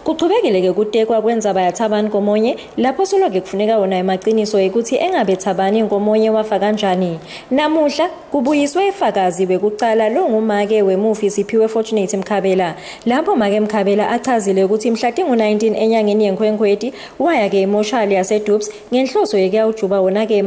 Kuqhubekile-ke kutekwa kwendzaba yaThabani Komonye lapho solwa-ke kufuneka wona emaqiniso ukuthi engabe Thabani Komonye wafa kanjani. Namuhla kubuyiswe ifakazi bekucala lo ngumake wemufi Siphiwe Fortunate Mkhabela. Lapho make Mkhabela achazile ukuthi mhla tingu-19 enyangeni yeNkhwenkhweti waya-ke emoshali yaseDupes ngenhloso yekuyawujuba wona-ke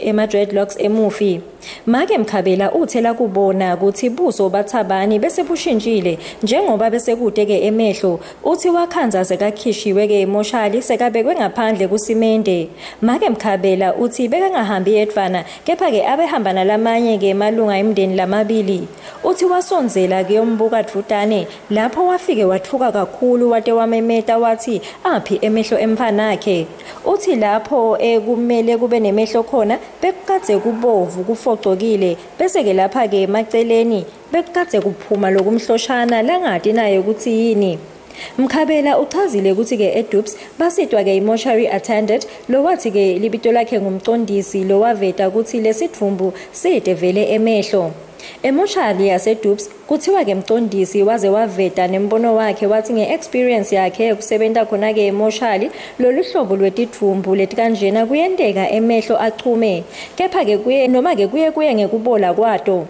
ema-dreadlocks emufi. Make Mkhabela uthela kubona ukuthi buso baThabani bese bushintshile njengoba bese kude-ke emehlo uthi wakhanza sekakhishiwe-ke emoshali sekabekwe ngaphandle kusimende. Make Mkhabela uthi bekangahambi yedvana kepha-ke abehamba nalamanye-ke emalunga emndeni lamabili. Uthi wasonzela kuyombuka Dvutane lapho wafike wathuka kakhulu wate wamemeta wathi aphi emehlo emfanakhe. Uthi lapho kumele kube nemehlo khona bekukadze kubovu kufocokile bese-ke lapha-ke emaceleni bekukadze kuphuma lokumhloshana langati naye ukuthi yini. Mkhabela uchazile ukuthi-ke eDupes basitwa-ke i-mortuary attendant lo wathi-ke libito lakhe ngumcondisi lo waveta ukuthi lesidvumbu side vele emehlo. Emoshali yaseDupes kuthiwa-ke mcondisi waze waveta nembono wakhe wathi nge-experience yakhe yokusebenta khona-ke emoshali lolu hlobo lwetidvumbu letikanjena kuyenteka emehlo achume kepha-ke kuye ngekubola kwato.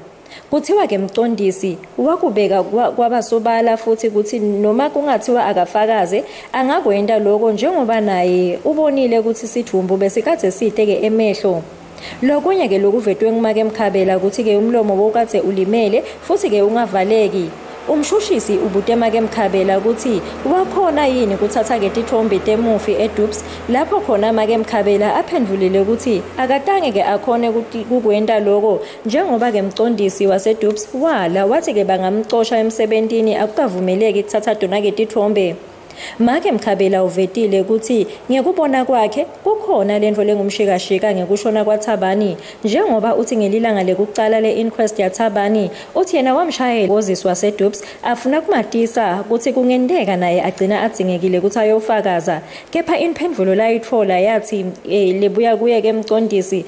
Kuthiwa-ke mcondisi wakubeka kwabasobala futhi kuthi noma kungathiwa akafakaze angakwenda lokho njengoba naye ubonile ukuthi isidvumbu besikade side-ke emehlo. Lokunye-ke lokuvetwe ngumake Mkhabela ukuthi-ke umlomo wokade ulimele futhi-ke ungavaleki. Umshushisi ubute make Mkhabela ukuthi wakhona yini kuthatha-ke tithombe temufi eDupes lapho khona make Mkhabela aphendulile ukuthi akatange-ke akhone kukwenta lokho njengoba-ke mcondisi waseDupes wala wathi-ke bangamcosha emsebentini akukavumeleki kuthatha tona-ke tithombe. Make Mkhabela uvetile ukuthi ngekubona kwakhe kukhona lento lengumshikashika ngekushona kwaThabani njengoba uthi ngelilanga lekucala le-inquest yaThabani uthi yena wamshayela ngozisi waseDupes afuna kumatisa ukuthi kungendeka naye agcina adzingekile ukuthi ayofakaza kepha imphendvulo layitfola yathi lebuya kuye-ke mcondisi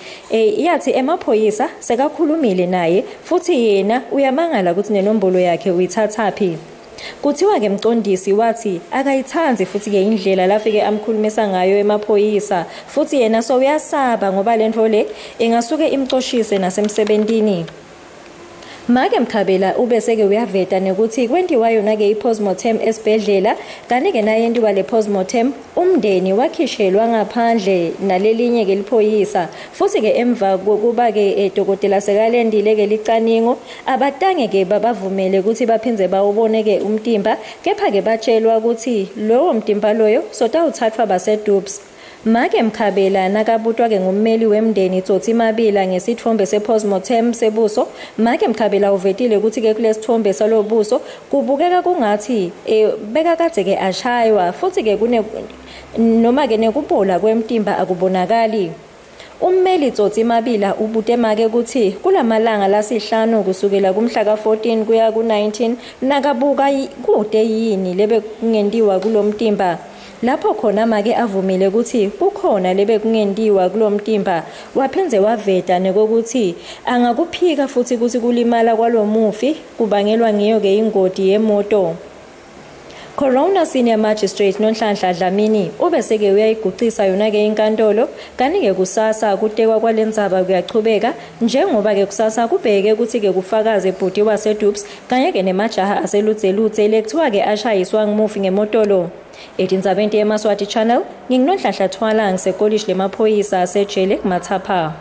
yathi emaphoyisa sekakhulumile naye futhi yena uyamangala ukuthi nenombolo yakhe uyithathaphi. Kuthiwa-ke mcondisi wathi akayithanzi futhi-ke indlela lafike amkhulumisa ngayo emaphoyisa futhi yena so uyasaba ngoba lento le ingasuke imcoshise nasemsebentini. Make Mkhabela ubese-ke uyaveta nekuthi kwentiwa yona-ke i-postmortem esibhedlela kanti-ke nayentiwa le postmortem umndeni wakhishelwa ngaphandle nalelinye-ke liphoyisa futhi-ke emva kokuba-ke dokotela sekalendile-ke licaningo abatange-ke babavumele ukuthi baphindze bawubone-ke umtimba kepha-ke batshelwa ukuthi lowo mtimba loyo sotawuthathwa baseDupes. Make Mkhabela nakabutwa-ke ngummeli wemndeni Tsotsi Mabila ngesithombe se-postmortem sebuso. Make Mkhabela uvetile ukuthi-ke kulesithombe salobuso kubukeka kungathi bekakade-ke ashaywa futhi-ke noma-ke nekubola kwemtimba akubonakali. Ummeli Tsotsi Mabila ubute make ukuthi kulamalanga lasihlanu kusukela kumhla ka-14 kuya ku-19 nakabuka kude yini lebe kungentiwa kulomtimba. Lapho khona make avumile ukuthi kukhona lebe kungentiwa kulomtimba waphindze waveta nekokuthi angakuphika futhi ukuthi kulimala kwalomufi kubangelwa ngiyo-ke ingoti yemoto. Coroner Senior Magistrate Nonhlanhla Dlamini ubese-ke uyayigucisa yona-ke inkantolo kanti-ke kusasa kutekwa kwalendzaba kuyachubeka njengoba-ke kusasa kubheke ukuthi-ke kufakaze bhuti waseDupes kanye-ke nemajaha aseludzeludze lekuthiwa-ke ashayiswa ngumufi ngemotolo. Etindzabeni yeMaswati Channel nginguNonhlanhla Thwala ngisekolishi lemaphoyisa asejele kuMathapha.